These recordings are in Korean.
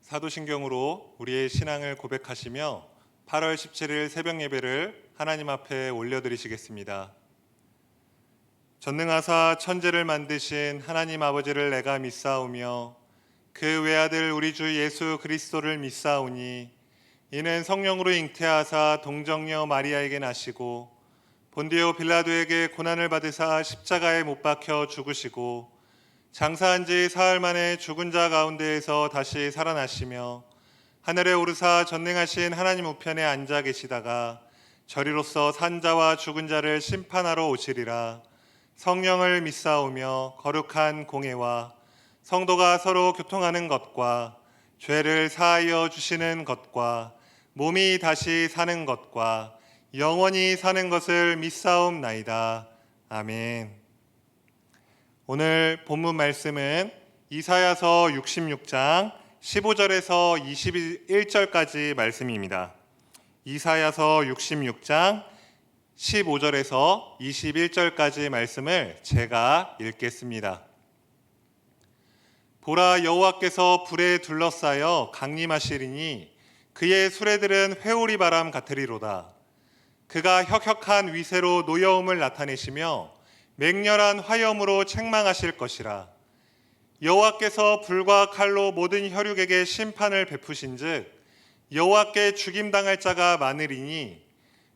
사도신경으로 우리의 신앙을 고백하시며 8월 17일 새벽 예배를 하나님 앞에 올려드리시겠습니다. 전능하사 천지를 만드신 하나님 아버지를 내가 믿사오며 그 외아들 우리 주 예수 그리스도를 믿사오니 이는 성령으로 잉태하사 동정녀 마리아에게 나시고 본디오 빌라도에게 고난을 받으사 십자가에 못 박혀 죽으시고 장사한 지 사흘 만에 죽은 자 가운데에서 다시 살아나시며 하늘에 오르사 전능하신 하나님 우편에 앉아 계시다가 저리로서 산 자와 죽은 자를 심판하러 오시리라. 성령을 믿사오며 거룩한 공회와 성도가 서로 교통하는 것과 죄를 사하여 주시는 것과 몸이 다시 사는 것과 영원히 사는 것을 믿사옵나이다. 아멘. 오늘 본문 말씀은 이사야서 66장 15절에서 21절까지 말씀입니다. 이사야서 66장 15절에서 21절까지 말씀을 제가 읽겠습니다. 보라, 여호와께서 불에 둘러싸여 강림하시리니 그의 수레들은 회오리 바람 같으리로다. 그가 혁혁한 위세로 노여움을 나타내시며 맹렬한 화염으로 책망하실 것이라. 여호와께서 불과 칼로 모든 혈육에게 심판을 베푸신즉 여호와께 죽임당할 자가 많으리니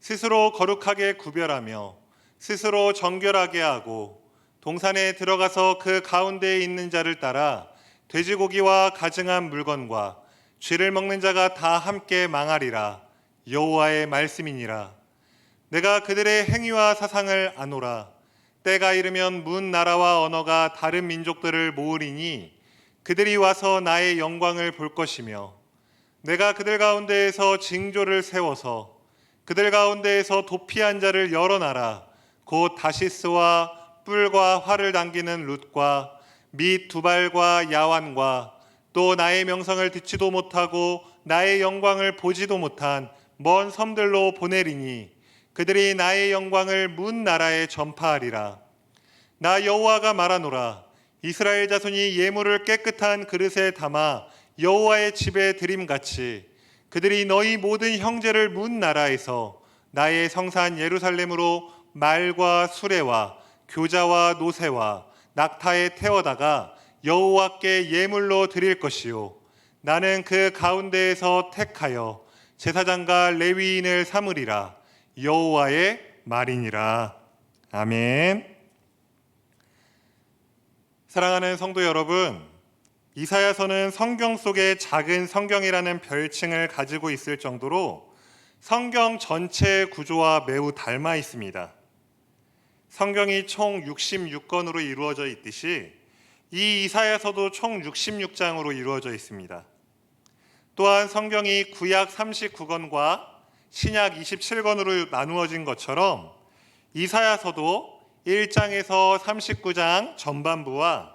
스스로 거룩하게 구별하며 스스로 정결하게 하고 동산에 들어가서 그 가운데에 있는 자를 따라 돼지고기와 가증한 물건과 쥐를 먹는 자가 다 함께 망하리라. 여호와의 말씀이니라. 내가 그들의 행위와 사상을 아노라. 때가 이르면 문 나라와 언어가 다른 민족들을 모으리니 그들이 와서 나의 영광을 볼 것이며 내가 그들 가운데에서 징조를 세워서 그들 가운데에서 도피한 자를 여러 나라 곧 다시스와 뿔과 활을 당기는 룻과 및 두발과 야완과 또 나의 명성을 듣지도 못하고 나의 영광을 보지도 못한 먼 섬들로 보내리니 그들이 나의 영광을 문 나라에 전파하리라. 나 여호와가 말하노라. 이스라엘 자손이 예물을 깨끗한 그릇에 담아 여호와의 집에 드림같이 그들이 너희 모든 형제를 문 나라에서 나의 성산 예루살렘으로 말과 수레와 교자와 노새와 낙타에 태워다가 여호와께 예물로 드릴 것이요 나는 그 가운데에서 택하여 제사장과 레위인을 삼으리라. 여호와의 말이니라. 아멘. 사랑하는 성도 여러분, 이사야서는 성경 속에 작은 성경이라는 별칭을 가지고 있을 정도로 성경 전체의 구조와 매우 닮아 있습니다. 성경이 총 66권으로 이루어져 있듯이 이 이사야서도 총 66장으로 이루어져 있습니다. 또한 성경이 구약 39권과 신약 27권으로 나누어진 것처럼 이사야서도 1장에서 39장 전반부와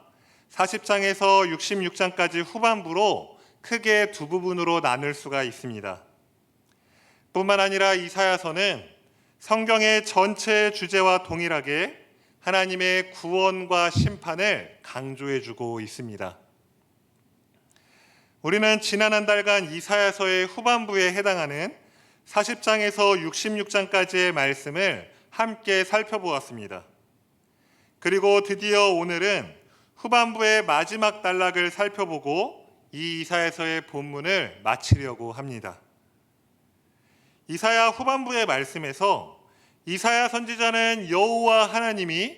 40장에서 66장까지 후반부로 크게 두 부분으로 나눌 수가 있습니다. 뿐만 아니라 이사야서는 성경의 전체 주제와 동일하게 하나님의 구원과 심판을 강조해주고 있습니다. 우리는 지난 한 달간 이사야서의 후반부에 해당하는 40장에서 66장까지의 말씀을 함께 살펴보았습니다. 그리고 드디어 오늘은 후반부의 마지막 단락을 살펴보고 이 이사야서의 본문을 마치려고 합니다. 이사야 후반부의 말씀에서 이사야 선지자는 여호와 하나님이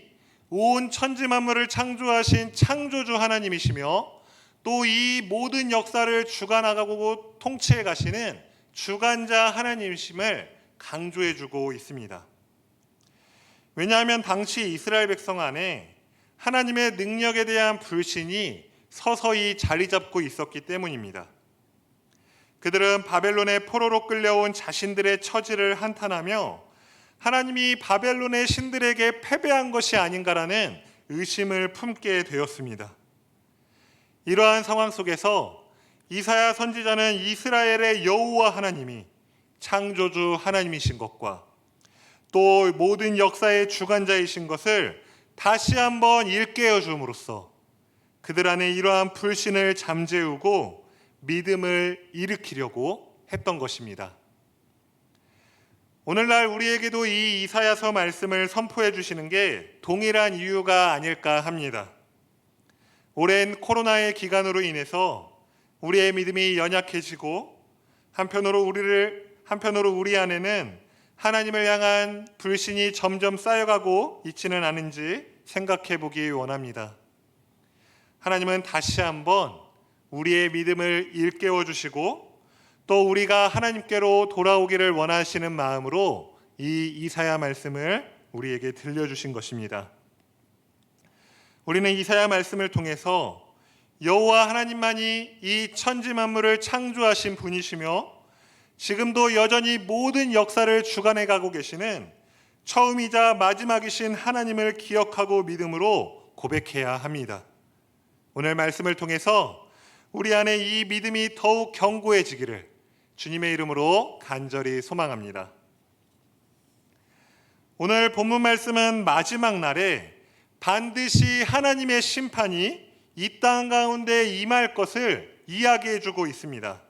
온 천지 만물을 창조하신 창조주 하나님이시며 또 이 모든 역사를 주관하고 통치해 가시는 주관자 하나님이심을 강조해주고 있습니다. 왜냐하면 당시 이스라엘 백성 안에 하나님의 능력에 대한 불신이 서서히 자리 잡고 있었기 때문입니다. 그들은 바벨론의 포로로 끌려온 자신들의 처지를 한탄하며 하나님이 바벨론의 신들에게 패배한 것이 아닌가라는 의심을 품게 되었습니다. 이러한 상황 속에서 이사야 선지자는 이스라엘의 여호와 하나님이 창조주 하나님이신 것과 또 모든 역사의 주관자이신 것을 다시 한번 일깨워 줌으로써 그들 안에 이러한 불신을 잠재우고 믿음을 일으키려고 했던 것입니다. 오늘날 우리에게도 이 이사야서 말씀을 선포해 주시는 게 동일한 이유가 아닐까 합니다. 오랜 코로나의 기간으로 인해서 우리의 믿음이 연약해지고 한편으로 우리 안에는 하나님을 향한 불신이 점점 쌓여가고 있지는 않은지 생각해 보기 원합니다. 하나님은 다시 한번 우리의 믿음을 일깨워 주시고 또 우리가 하나님께로 돌아오기를 원하시는 마음으로 이 이사야 말씀을 우리에게 들려주신 것입니다. 우리는 이사야 말씀을 통해서 여호와 하나님만이 이 천지 만물을 창조하신 분이시며 지금도 여전히 모든 역사를 주관해 가고 계시는 처음이자 마지막이신 하나님을 기억하고 믿음으로 고백해야 합니다. 오늘 말씀을 통해서 우리 안에 이 믿음이 더욱 견고해지기를 주님의 이름으로 간절히 소망합니다. 오늘 본문 말씀은 마지막 날에 반드시 하나님의 심판이 이 땅 가운데 임할 것을 이야기해 주고 있습니다.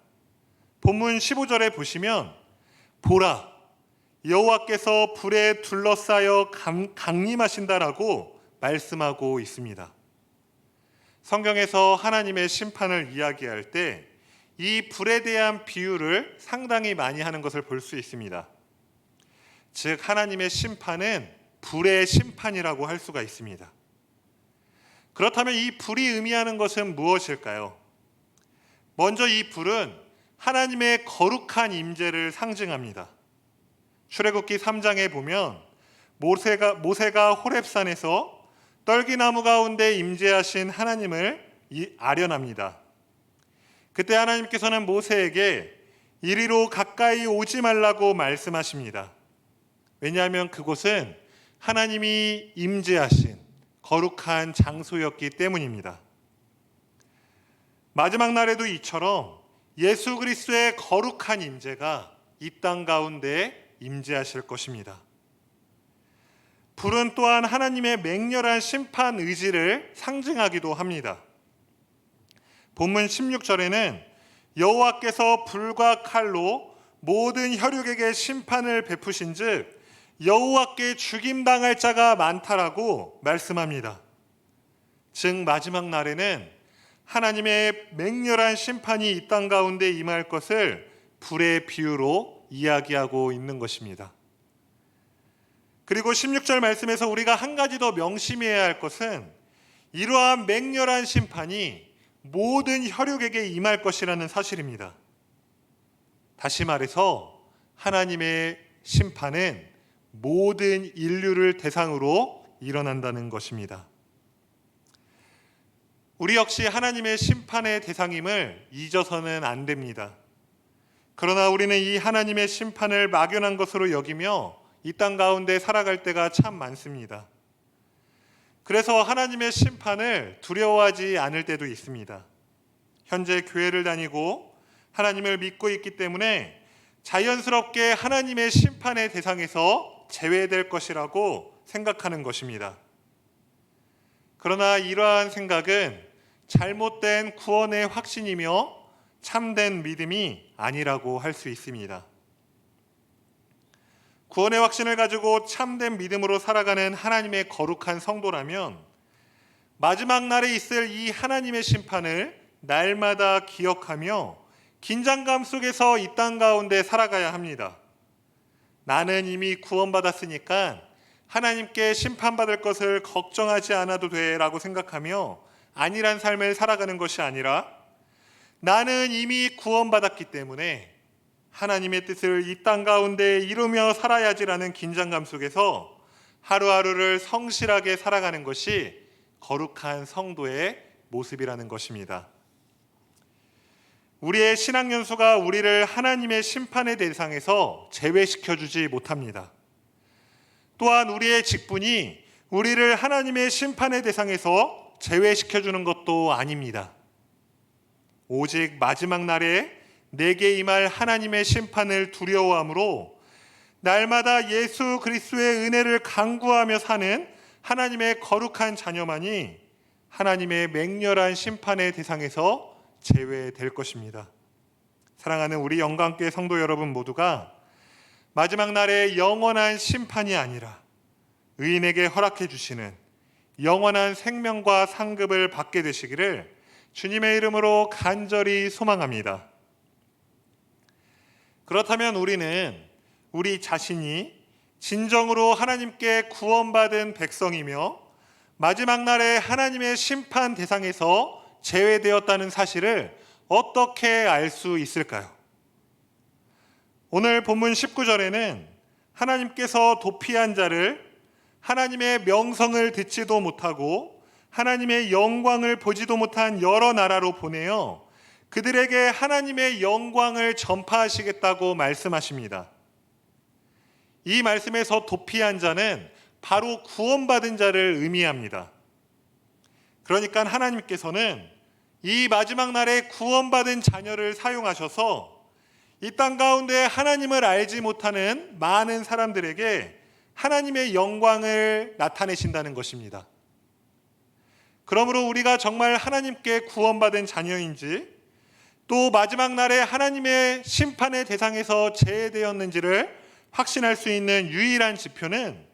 본문 15절에 보시면 보라 여호와께서 불에 둘러싸여 강림하신다라고 말씀하고 있습니다. 성경에서 하나님의 심판을 이야기할 때 이 불에 대한 비유를 상당히 많이 하는 것을 볼 수 있습니다. 즉 하나님의 심판은 불의 심판이라고 할 수가 있습니다. 그렇다면 이 불이 의미하는 것은 무엇일까요? 먼저 이 불은 하나님의 거룩한 임재를 상징합니다. 출애굽기 3장에 보면 모세가 호렙산에서 떨기나무 가운데 임재하신 하나님을 아련합니다. 그때 하나님께서는 모세에게 이리로 가까이 오지 말라고 말씀하십니다. 왜냐하면 그곳은 하나님이 임재하신 거룩한 장소였기 때문입니다. 마지막 날에도 이처럼 예수 그리스도의 거룩한 임재가 이 땅 가운데 임재하실 것입니다. 불은 또한 하나님의 맹렬한 심판 의지를 상징하기도 합니다. 본문 16절에는 여호와께서 불과 칼로 모든 혈육에게 심판을 베푸신즉 여호와께 죽임당할 자가 많다라고 말씀합니다. 즉 마지막 날에는 하나님의 맹렬한 심판이 이 땅 가운데 임할 것을 불의 비유로 이야기하고 있는 것입니다. 그리고 16절 말씀에서 우리가 한 가지 더 명심해야 할 것은 이러한 맹렬한 심판이 모든 혈육에게 임할 것이라는 사실입니다. 다시 말해서 하나님의 심판은 모든 인류를 대상으로 일어난다는 것입니다. 우리 역시 하나님의 심판의 대상임을 잊어서는 안 됩니다. 그러나 우리는 이 하나님의 심판을 막연한 것으로 여기며 이 땅 가운데 살아갈 때가 참 많습니다. 그래서 하나님의 심판을 두려워하지 않을 때도 있습니다. 현재 교회를 다니고 하나님을 믿고 있기 때문에 자연스럽게 하나님의 심판의 대상에서 제외될 것이라고 생각하는 것입니다. 그러나 이러한 생각은 잘못된 구원의 확신이며 참된 믿음이 아니라고 할 수 있습니다. 구원의 확신을 가지고 참된 믿음으로 살아가는 하나님의 거룩한 성도라면 마지막 날에 있을 이 하나님의 심판을 날마다 기억하며 긴장감 속에서 이 땅 가운데 살아가야 합니다. 나는 이미 구원받았으니까 하나님께 심판받을 것을 걱정하지 않아도 돼라고 생각하며 안일한 삶을 살아가는 것이 아니라 나는 이미 구원받았기 때문에 하나님의 뜻을 이 땅 가운데 이루며 살아야지라는 긴장감 속에서 하루하루를 성실하게 살아가는 것이 거룩한 성도의 모습이라는 것입니다. 우리의 신앙 연수가 우리를 하나님의 심판의 대상에서 제외시켜주지 못합니다. 또한 우리의 직분이 우리를 하나님의 심판의 대상에서 제외시켜주는 것도 아닙니다. 오직 마지막 날에 내게 임할 하나님의 심판을 두려워함으로 날마다 예수 그리스도의 은혜를 간구하며 사는 하나님의 거룩한 자녀만이 하나님의 맹렬한 심판의 대상에서 제외될 것입니다. 사랑하는 우리 영광교회 성도 여러분 모두가 마지막 날에 영원한 심판이 아니라 의인에게 허락해 주시는 영원한 생명과 상급을 받게 되시기를 주님의 이름으로 간절히 소망합니다. 그렇다면 우리는 우리 자신이 진정으로 하나님께 구원받은 백성이며 마지막 날에 하나님의 심판 대상에서 제외되었다는 사실을 어떻게 알 수 있을까요? 오늘 본문 19절에는 하나님께서 도피한 자를 하나님의 명성을 듣지도 못하고 하나님의 영광을 보지도 못한 여러 나라로 보내어 그들에게 하나님의 영광을 전파하시겠다고 말씀하십니다. 이 말씀에서 도피한 자는 바로 구원받은 자를 의미합니다. 그러니까 하나님께서는 이 마지막 날에 구원받은 자녀를 사용하셔서 이 땅 가운데 하나님을 알지 못하는 많은 사람들에게 하나님의 영광을 나타내신다는 것입니다. 그러므로 우리가 정말 하나님께 구원받은 자녀인지 또 마지막 날에 하나님의 심판의 대상에서 제외되었는지를 확신할 수 있는 유일한 지표는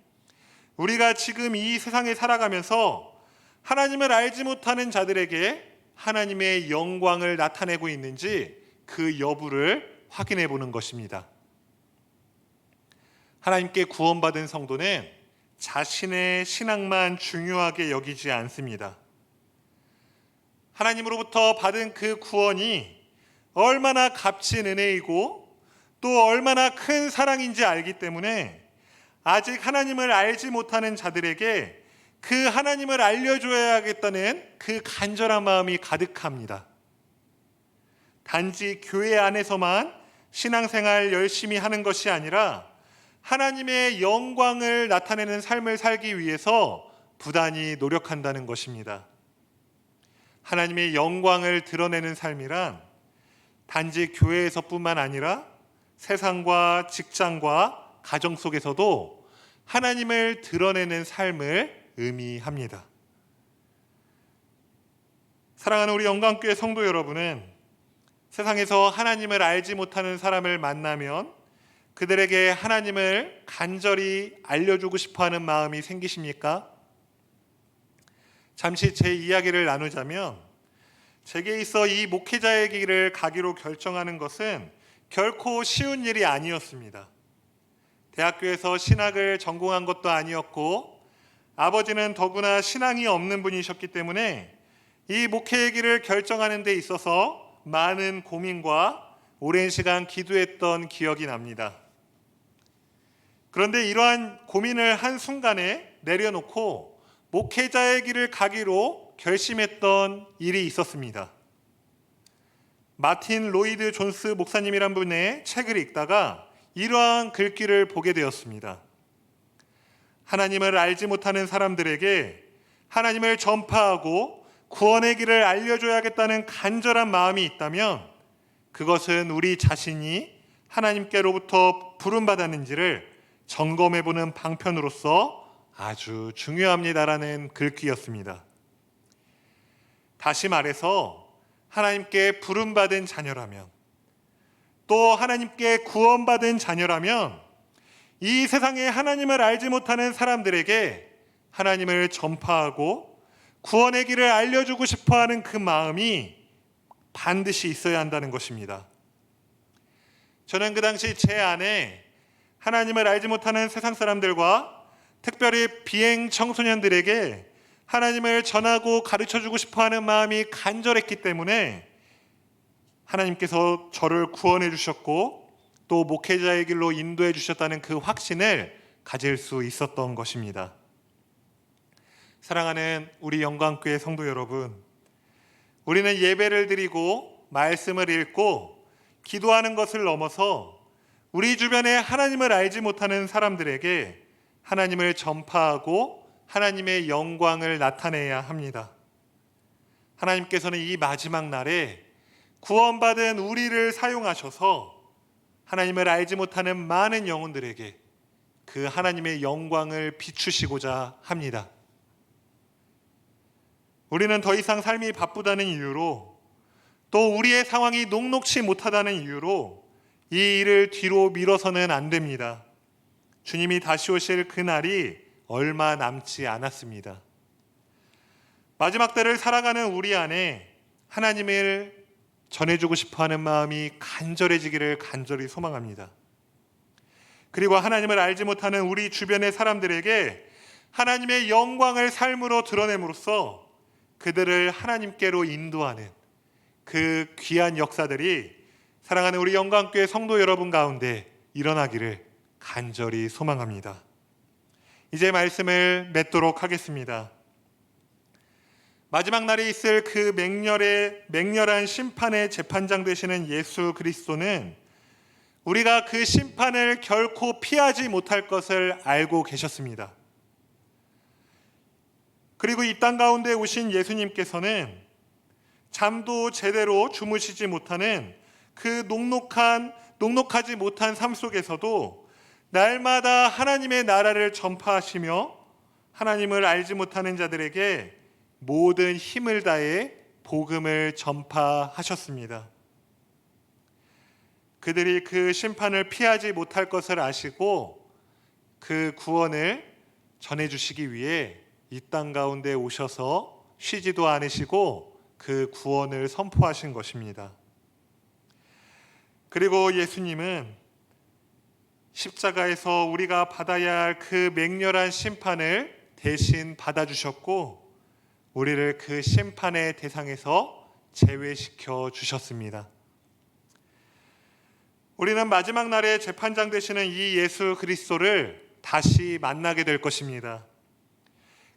우리가 지금 이 세상에 살아가면서 하나님을 알지 못하는 자들에게 하나님의 영광을 나타내고 있는지 그 여부를 확인해 보는 것입니다. 하나님께 구원받은 성도는 자신의 신앙만 중요하게 여기지 않습니다. 하나님으로부터 받은 그 구원이 얼마나 값진 은혜이고 또 얼마나 큰 사랑인지 알기 때문에 아직 하나님을 알지 못하는 자들에게 그 하나님을 알려줘야겠다는 그 간절한 마음이 가득합니다. 단지 교회 안에서만 신앙생활 열심히 하는 것이 아니라 하나님의 영광을 나타내는 삶을 살기 위해서 부단히 노력한다는 것입니다. 하나님의 영광을 드러내는 삶이란 단지 교회에서뿐만 아니라 세상과 직장과 가정 속에서도 하나님을 드러내는 삶을 의미합니다. 사랑하는 우리 영광교회 성도 여러분은 세상에서 하나님을 알지 못하는 사람을 만나면 그들에게 하나님을 간절히 알려주고 싶어하는 마음이 생기십니까? 잠시 제 이야기를 나누자면 제게 있어 이 목회자의 길을 가기로 결정하는 것은 결코 쉬운 일이 아니었습니다. 대학교에서 신학을 전공한 것도 아니었고 아버지는 더구나 신앙이 없는 분이셨기 때문에 이 목회의 길을 결정하는 데 있어서 많은 고민과 오랜 시간 기도했던 기억이 납니다. 그런데 이러한 고민을 한순간에 내려놓고 목회자의 길을 가기로 결심했던 일이 있었습니다. 마틴 로이드 존스 목사님이란 분의 책을 읽다가 이러한 글귀를 보게 되었습니다. 하나님을 알지 못하는 사람들에게 하나님을 전파하고 구원의 길을 알려줘야겠다는 간절한 마음이 있다면 그것은 우리 자신이 하나님께로부터 부름받았는지를 점검해보는 방편으로서 아주 중요합니다라는 글귀였습니다. 다시 말해서 하나님께 부름받은 자녀라면 또 하나님께 구원받은 자녀라면 이 세상에 하나님을 알지 못하는 사람들에게 하나님을 전파하고 구원의 길을 알려주고 싶어하는 그 마음이 반드시 있어야 한다는 것입니다. 저는 그 당시 제 안에 하나님을 알지 못하는 세상 사람들과 특별히 비행 청소년들에게 하나님을 전하고 가르쳐주고 싶어하는 마음이 간절했기 때문에 하나님께서 저를 구원해 주셨고 또 목회자의 길로 인도해 주셨다는 그 확신을 가질 수 있었던 것입니다. 사랑하는 우리 영광교회 성도 여러분, 우리는 예배를 드리고 말씀을 읽고 기도하는 것을 넘어서 우리 주변에 하나님을 알지 못하는 사람들에게 하나님을 전파하고 하나님의 영광을 나타내야 합니다. 하나님께서는 이 마지막 날에 구원받은 우리를 사용하셔서 하나님을 알지 못하는 많은 영혼들에게 그 하나님의 영광을 비추시고자 합니다. 우리는 더 이상 삶이 바쁘다는 이유로 또 우리의 상황이 녹록치 못하다는 이유로 이 일을 뒤로 미뤄서는 안 됩니다. 주님이 다시 오실 그날이 얼마 남지 않았습니다. 마지막 때를 살아가는 우리 안에 하나님을 전해주고 싶어하는 마음이 간절해지기를 간절히 소망합니다. 그리고 하나님을 알지 못하는 우리 주변의 사람들에게 하나님의 영광을 삶으로 드러냄으로써 그들을 하나님께로 인도하는 그 귀한 역사들이 사랑하는 우리 영광교회 성도 여러분 가운데 일어나기를 간절히 소망합니다. 이제 말씀을 맺도록 하겠습니다. 마지막 날에 있을 그 맹렬한 심판의 재판장 되시는 예수 그리스도는 우리가 그 심판을 결코 피하지 못할 것을 알고 계셨습니다. 그리고 이 땅 가운데 오신 예수님께서는 잠도 제대로 주무시지 못하는 그 녹록하지 못한 삶 속에서도 날마다 하나님의 나라를 전파하시며 하나님을 알지 못하는 자들에게 모든 힘을 다해 복음을 전파하셨습니다. 그들이 그 심판을 피하지 못할 것을 아시고 그 구원을 전해주시기 위해 이 땅 가운데 오셔서 쉬지도 않으시고 그 구원을 선포하신 것입니다. 그리고 예수님은 십자가에서 우리가 받아야 할 그 맹렬한 심판을 대신 받아주셨고 우리를 그 심판의 대상에서 제외시켜 주셨습니다. 우리는 마지막 날에 재판장 되시는 이 예수 그리스도를 다시 만나게 될 것입니다.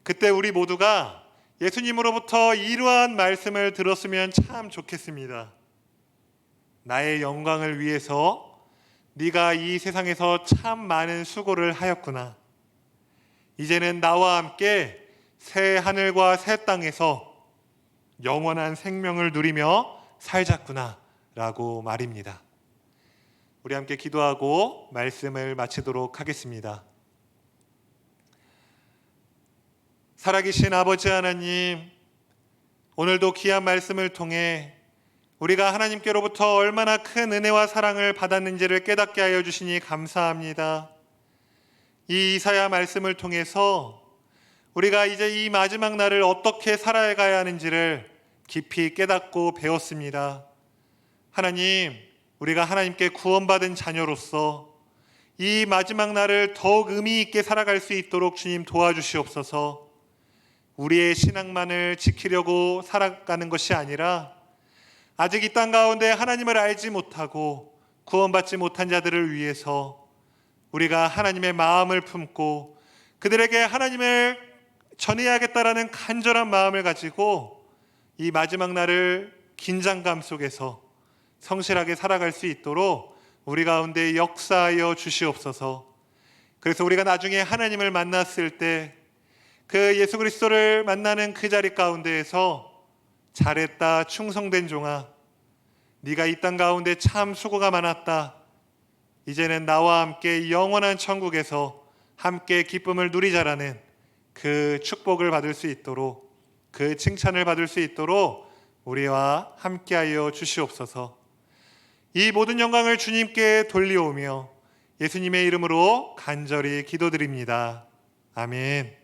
그때 우리 모두가 예수님으로부터 이러한 말씀을 들었으면 참 좋겠습니다. 나의 영광을 위해서 네가 이 세상에서 참 많은 수고를 하였구나. 이제는 나와 함께 새 하늘과 새 땅에서 영원한 생명을 누리며 살자꾸나 라고 말입니다. 우리 함께 기도하고 말씀을 마치도록 하겠습니다. 살아계신 아버지 하나님, 오늘도 귀한 말씀을 통해 우리가 하나님께로부터 얼마나 큰 은혜와 사랑을 받았는지를 깨닫게 하여 주시니 감사합니다. 이 이사야 말씀을 통해서 우리가 이제 이 마지막 날을 어떻게 살아가야 하는지를 깊이 깨닫고 배웠습니다. 하나님, 우리가 하나님께 구원받은 자녀로서 이 마지막 날을 더욱 의미 있게 살아갈 수 있도록 주님 도와주시옵소서. 우리의 신앙만을 지키려고 살아가는 것이 아니라 아직 이 땅 가운데 하나님을 알지 못하고 구원받지 못한 자들을 위해서 우리가 하나님의 마음을 품고 그들에게 하나님을 전해야겠다라는 간절한 마음을 가지고 이 마지막 날을 긴장감 속에서 성실하게 살아갈 수 있도록 우리 가운데 역사하여 주시옵소서. 그래서 우리가 나중에 하나님을 만났을 때 그 예수 그리스도를 만나는 그 자리 가운데에서 잘했다 충성된 종아, 네가 이 땅 가운데 참 수고가 많았다. 이제는 나와 함께 영원한 천국에서 함께 기쁨을 누리자라는 그 축복을 받을 수 있도록, 그 칭찬을 받을 수 있도록 우리와 함께하여 주시옵소서. 이 모든 영광을 주님께 돌려오며 예수님의 이름으로 간절히 기도드립니다. 아멘.